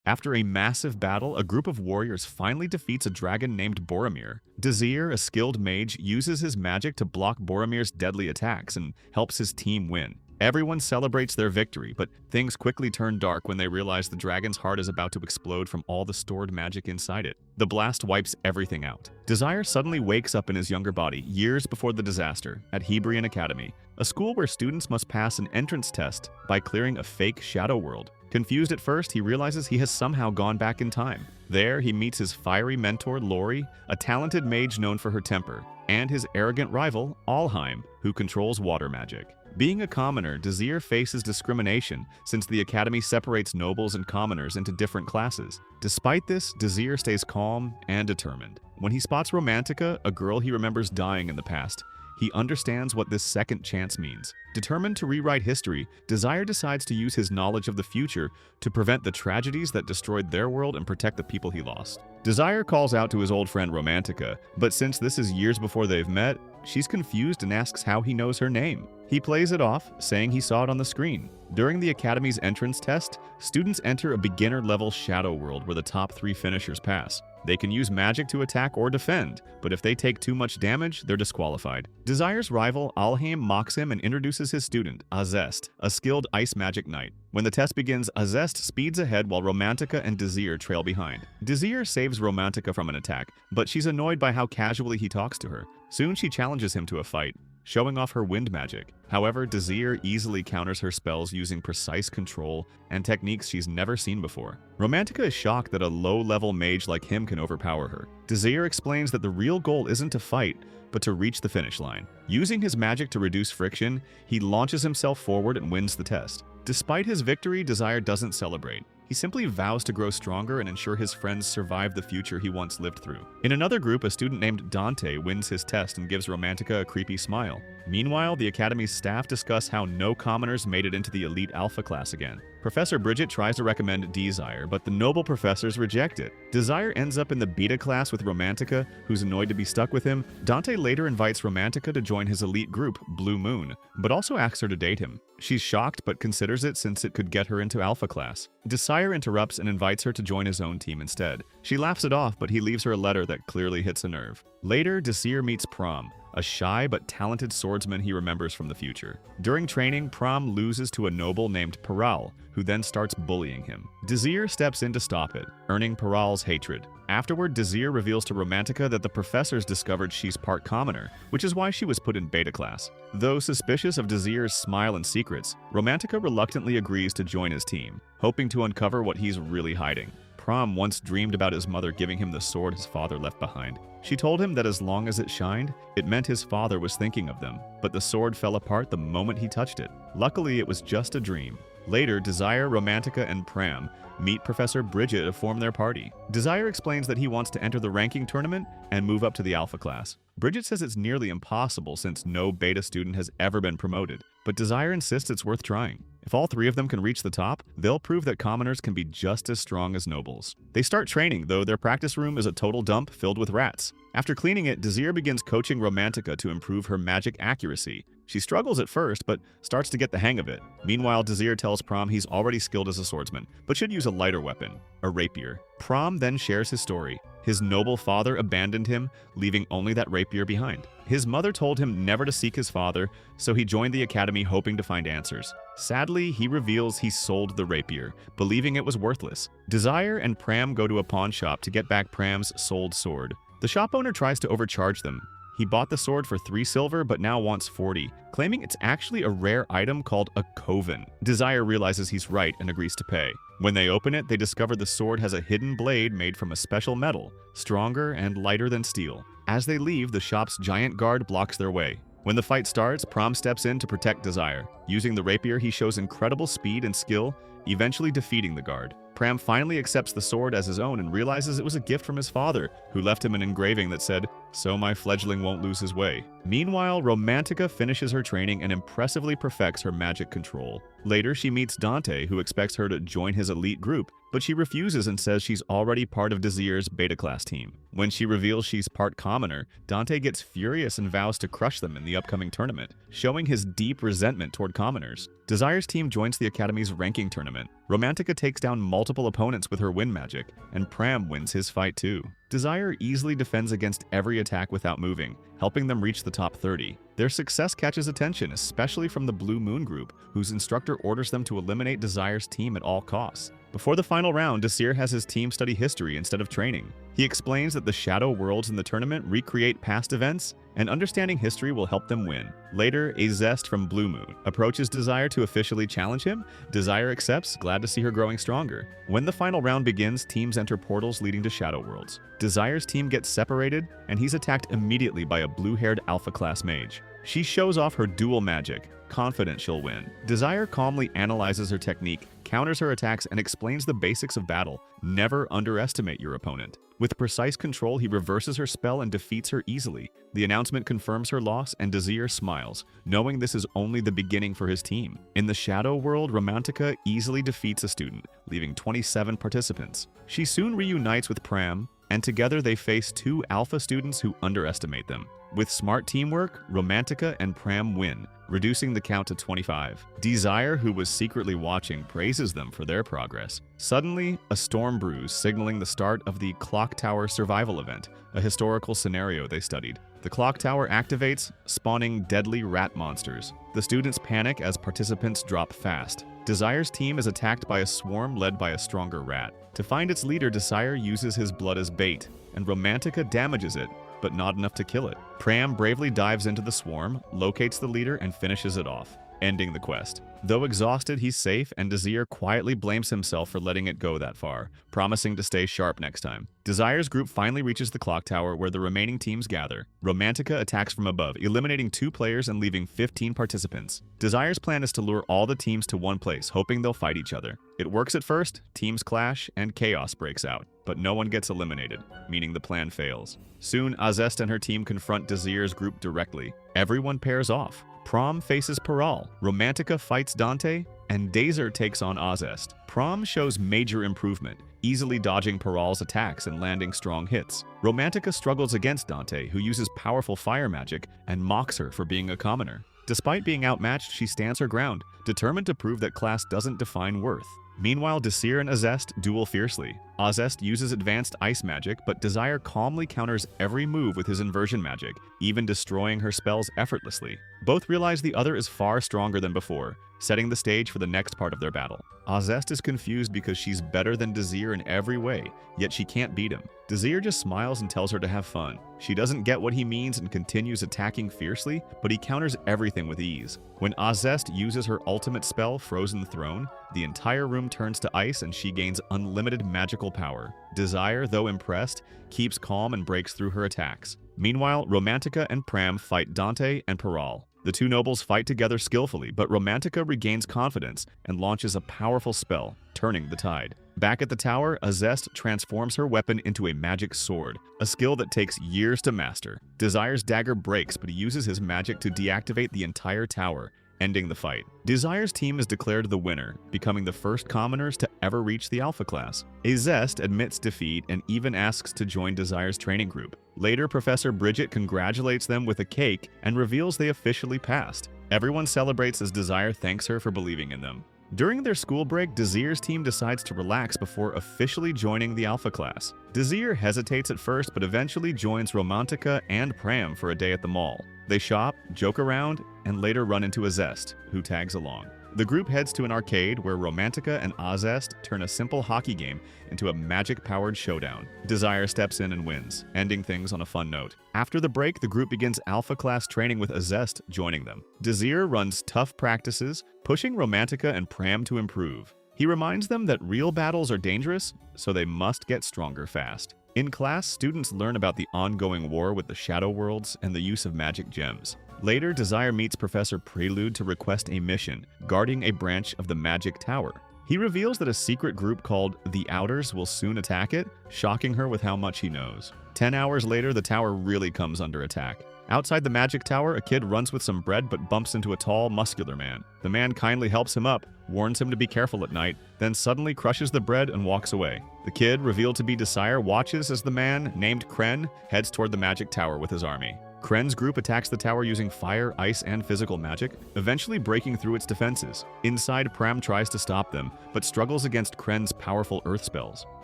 After a massive battle, a group of warriors finally defeats a dragon named Boromir. Desir, a skilled mage, uses his magic to block Boromir's deadly attacks and helps his team win. Everyone celebrates their victory, but things quickly turn dark when they realize the dragon's heart is about to explode from all the stored magic inside it. The blast wipes everything out. Desir suddenly wakes up in his younger body, years before the disaster, at Hebrion Academy, a school where students must pass an entrance test by clearing a fake shadow world. Confused at first, he realizes he has somehow gone back in time. There, he meets his fiery mentor, Lori, a talented mage known for her temper, and his arrogant rival, Alheim, who controls water magic. Being a commoner, Desir faces discrimination since the academy separates nobles and commoners into different classes. Despite this, Desir stays calm and determined. When he spots Romantica, a girl he remembers dying in the past, he understands what this second chance means. Determined to rewrite history, Desir decides to use his knowledge of the future to prevent the tragedies that destroyed their world and protect the people he lost. Desir calls out to his old friend Romantica, but since this is years before they've met, she's confused and asks how he knows her name. He plays it off, saying he saw it on the screen. During the Academy's entrance test, students enter a beginner-level shadow world where the top 3 finishers pass. They can use magic to attack or defend, but if they take too much damage, they're disqualified. Desir's rival, Alheim, mocks him and introduces his student, Azest, a skilled ice magic knight. When the test begins, Azest speeds ahead while Romantica and Desir trail behind. Desir saves Romantica from an attack, but she's annoyed by how casually he talks to her. Soon she challenges him to a fight, showing off her wind magic. However, Desir easily counters her spells using precise control and techniques she's never seen before. Romantica is shocked that a low-level mage like him can overpower her. Desir explains that the real goal isn't to fight, but to reach the finish line. Using his magic to reduce friction, he launches himself forward and wins the test. Despite his victory, Desir doesn't celebrate. He simply vows to grow stronger and ensure his friends survive the future he once lived through. In another group, a student named Dante wins his test and gives Romantica a creepy smile. Meanwhile, the Academy's staff discuss how no commoners made it into the elite alpha class again. Professor Bridget tries to recommend Desir, but the noble professors reject it. Desir ends up in the beta class with Romantica, who's annoyed to be stuck with him. Dante later invites Romantica to join his elite group, Blue Moon, but also asks her to date him. She's shocked but considers it since it could get her into alpha class. Desir interrupts and invites her to join his own team instead. She laughs it off, but he leaves her a letter that clearly hits a nerve. Later, Desir meets Prom, a shy but talented swordsman he remembers from the future. During training, Prom loses to a noble named Paral, who then starts bullying him. Desir steps in to stop it, earning Paral's hatred. Afterward, Desir reveals to Romantica that the professors discovered she's part commoner, which is why she was put in beta class. Though suspicious of Desir's smile and secrets, Romantica reluctantly agrees to join his team, hoping to uncover what he's really hiding. Prom once dreamed about his mother giving him the sword his father left behind. She told him that as long as it shined, it meant his father was thinking of them, but the sword fell apart the moment he touched it. Luckily, it was just a dream. Later, Desir, Romantica, and Pram meet Professor Bridget to form their party. Desir explains that he wants to enter the ranking tournament and move up to the alpha class. Bridget says it's nearly impossible since no beta student has ever been promoted, but Desir insists it's worth trying. If all 3 of them can reach the top, they'll prove that commoners can be just as strong as nobles. They start training, though their practice room is a total dump filled with rats. After cleaning it, Desir begins coaching Romantica to improve her magic accuracy. She struggles at first, but starts to get the hang of it. Meanwhile, Desir tells Prom he's already skilled as a swordsman, but should use a lighter weapon, a rapier. Prom then shares his story. His noble father abandoned him, leaving only that rapier behind. His mother told him never to seek his father, so he joined the academy hoping to find answers. Sadly, he reveals he sold the rapier, believing it was worthless. Desir and Pram go to a pawn shop to get back Pram's sold sword. The shop owner tries to overcharge them. He bought the sword for 3 silver but now wants 40, claiming it's actually a rare item called a coven. Desir realizes he's right and agrees to pay. When they open it, they discover the sword has a hidden blade made from a special metal, stronger and lighter than steel. As they leave, the shop's giant guard blocks their way. When the fight starts, Prom steps in to protect Desir. Using the rapier, he shows incredible speed and skill, eventually defeating the guard. Pram finally accepts the sword as his own and realizes it was a gift from his father, who left him an engraving that said, "So my fledgling won't lose his way." Meanwhile, Romantica finishes her training and impressively perfects her magic control. Later, she meets Dante, who expects her to join his elite group, but she refuses and says she's already part of Desir's beta class team. When she reveals she's part commoner, Dante gets furious and vows to crush them in the upcoming tournament, showing his deep resentment toward commoners. Desir's team joins the Academy's ranking tournament. Romantica takes down multiple opponents with her wind magic, and Pram wins his fight too. Desir easily defends against every attack without moving, helping them reach the top 30. Their success catches attention, especially from the Blue Moon group, whose instructor orders them to eliminate Desir's team at all costs. Before the final round, Desir has his team study history instead of training. He explains that the shadow worlds in the tournament recreate past events, and understanding history will help them win. Later, a Zest from Blue Moon approaches Desir to officially challenge him. Desir accepts, glad to see her growing stronger. When the final round begins, teams enter portals leading to shadow worlds. Desir's team gets separated, and he's attacked immediately by a blue-haired alpha-class mage. She shows off her dual magic, confident she'll win. Desir calmly analyzes her technique, counters her attacks, and explains the basics of battle. Never underestimate your opponent. With precise control, he reverses her spell and defeats her easily. The announcement confirms her loss, and Desir smiles, knowing this is only the beginning for his team. In the Shadow World, Romantica easily defeats a student, leaving 27 participants. She soon reunites with Pram, and together they face two alpha students who underestimate them. With smart teamwork, Romantica and Pram win, reducing the count to 25. Desir, who was secretly watching, praises them for their progress. Suddenly, a storm brews, signaling the start of the Clock Tower survival event, a historical scenario they studied. The clock tower activates, spawning deadly rat monsters. The students panic as participants drop fast. Desir's team is attacked by a swarm led by a stronger rat. To find its leader, Desir uses his blood as bait, and Romantica damages it, but not enough to kill it. Pram bravely dives into the swarm, locates the leader, and finishes it off, ending the quest. Though exhausted, he's safe, and Desir quietly blames himself for letting it go that far, promising to stay sharp next time. Desir's group finally reaches the clock tower where the remaining teams gather. Romantica attacks from above, eliminating 2 players and leaving 15 participants. Desir's plan is to lure all the teams to one place, hoping they'll fight each other. It works at first, teams clash, and chaos breaks out, but no one gets eliminated, meaning the plan fails. Soon, Azest and her team confront Desir's group directly. Everyone pairs off. Pram faces Paral, Romantica fights Dante, and Desir takes on Azest. Pram shows major improvement, easily dodging Paral's attacks and landing strong hits. Romantica struggles against Dante, who uses powerful fire magic, and mocks her for being a commoner. Despite being outmatched, she stands her ground, determined to prove that class doesn't define worth. Meanwhile, Desir and Azest duel fiercely. Azest uses advanced ice magic, but Desir calmly counters every move with his inversion magic, even destroying her spells effortlessly. Both realize the other is far stronger than before, setting the stage for the next part of their battle. Azest is confused because she's better than Desir in every way, yet she can't beat him. Desir just smiles and tells her to have fun. She doesn't get what he means and continues attacking fiercely, but he counters everything with ease. When Azest uses her ultimate spell, Frozen Throne, the entire room turns to ice and she gains unlimited magical power. Desir, though impressed, keeps calm and breaks through her attacks. Meanwhile, Romantica and Pram fight Dante and Paral. The two nobles fight together skillfully, but Romantica regains confidence and launches a powerful spell, turning the tide. Back at the tower, Azest transforms her weapon into a magic sword, a skill that takes years to master. Desir's dagger breaks, but he uses his magic to deactivate the entire tower, ending the fight. Desir's team is declared the winner, becoming the first commoners to ever reach the Alpha class. Azest admits defeat and even asks to join Desir's training group. Later, Professor Bridget congratulates them with a cake and reveals they officially passed. Everyone celebrates as Desir thanks her for believing in them. During their school break, Desir's team decides to relax before officially joining the Alpha class. Desir hesitates at first, but eventually joins Romantica and Pram for a day at the mall. They shop, joke around, and later run into Azest, who tags along. The group heads to an arcade where Romantica and Azest turn a simple hockey game into a magic-powered showdown. Desir steps in and wins, ending things on a fun note. After the break, the group begins Alpha class training with Azest joining them. Desir runs tough practices, pushing Romantica and Pram to improve. He reminds them that real battles are dangerous, so they must get stronger fast. In class, students learn about the ongoing war with the Shadow Worlds and the use of magic gems. Later, Desir meets Professor Prelude to request a mission, guarding a branch of the Magic Tower. He reveals that a secret group called the Outers will soon attack it, shocking her with how much he knows. 10 hours later, the tower really comes under attack. Outside the Magic Tower, a kid runs with some bread but bumps into a tall, muscular man. The man kindly helps him up, warns him to be careful at night, then suddenly crushes the bread and walks away. The kid, revealed to be Desir, watches as the man, named Kren, heads toward the Magic Tower with his army. Kren's group attacks the tower using fire, ice, and physical magic, eventually breaking through its defenses. Inside, Pram tries to stop them, but struggles against Kren's powerful earth spells.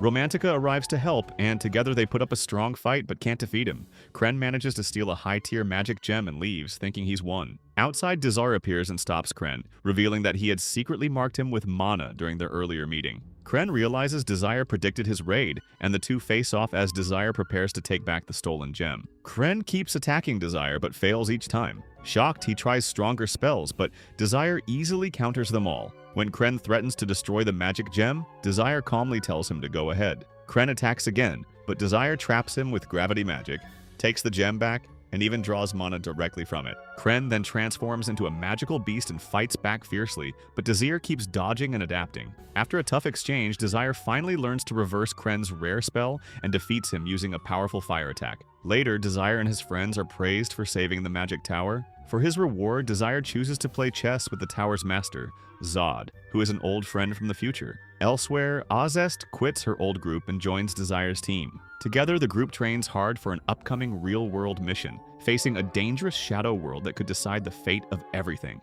Romantica arrives to help, and together they put up a strong fight but can't defeat him. Kren manages to steal a high-tier magic gem and leaves, thinking he's won. Outside, Desir appears and stops Kren, revealing that he had secretly marked him with mana during their earlier meeting. Kren realizes Desir predicted his raid, and the two face off as Desir prepares to take back the stolen gem. Kren keeps attacking Desir but fails each time. Shocked, he tries stronger spells, but Desir easily counters them all. When Kren threatens to destroy the magic gem, Desir calmly tells him to go ahead. Kren attacks again, but Desir traps him with gravity magic, takes the gem back, and even draws mana directly from it. Kren then transforms into a magical beast and fights back fiercely, but Desir keeps dodging and adapting. After a tough exchange, Desir finally learns to reverse Kren's rare spell and defeats him using a powerful fire attack. Later, Desir and his friends are praised for saving the magic tower. For his reward, Desir chooses to play chess with the tower's master, Zod, who is an old friend from the future. Elsewhere, Ozest quits her old group and joins Desir's team. Together, the group trains hard for an upcoming real-world mission, facing a dangerous shadow world that could decide the fate of everything.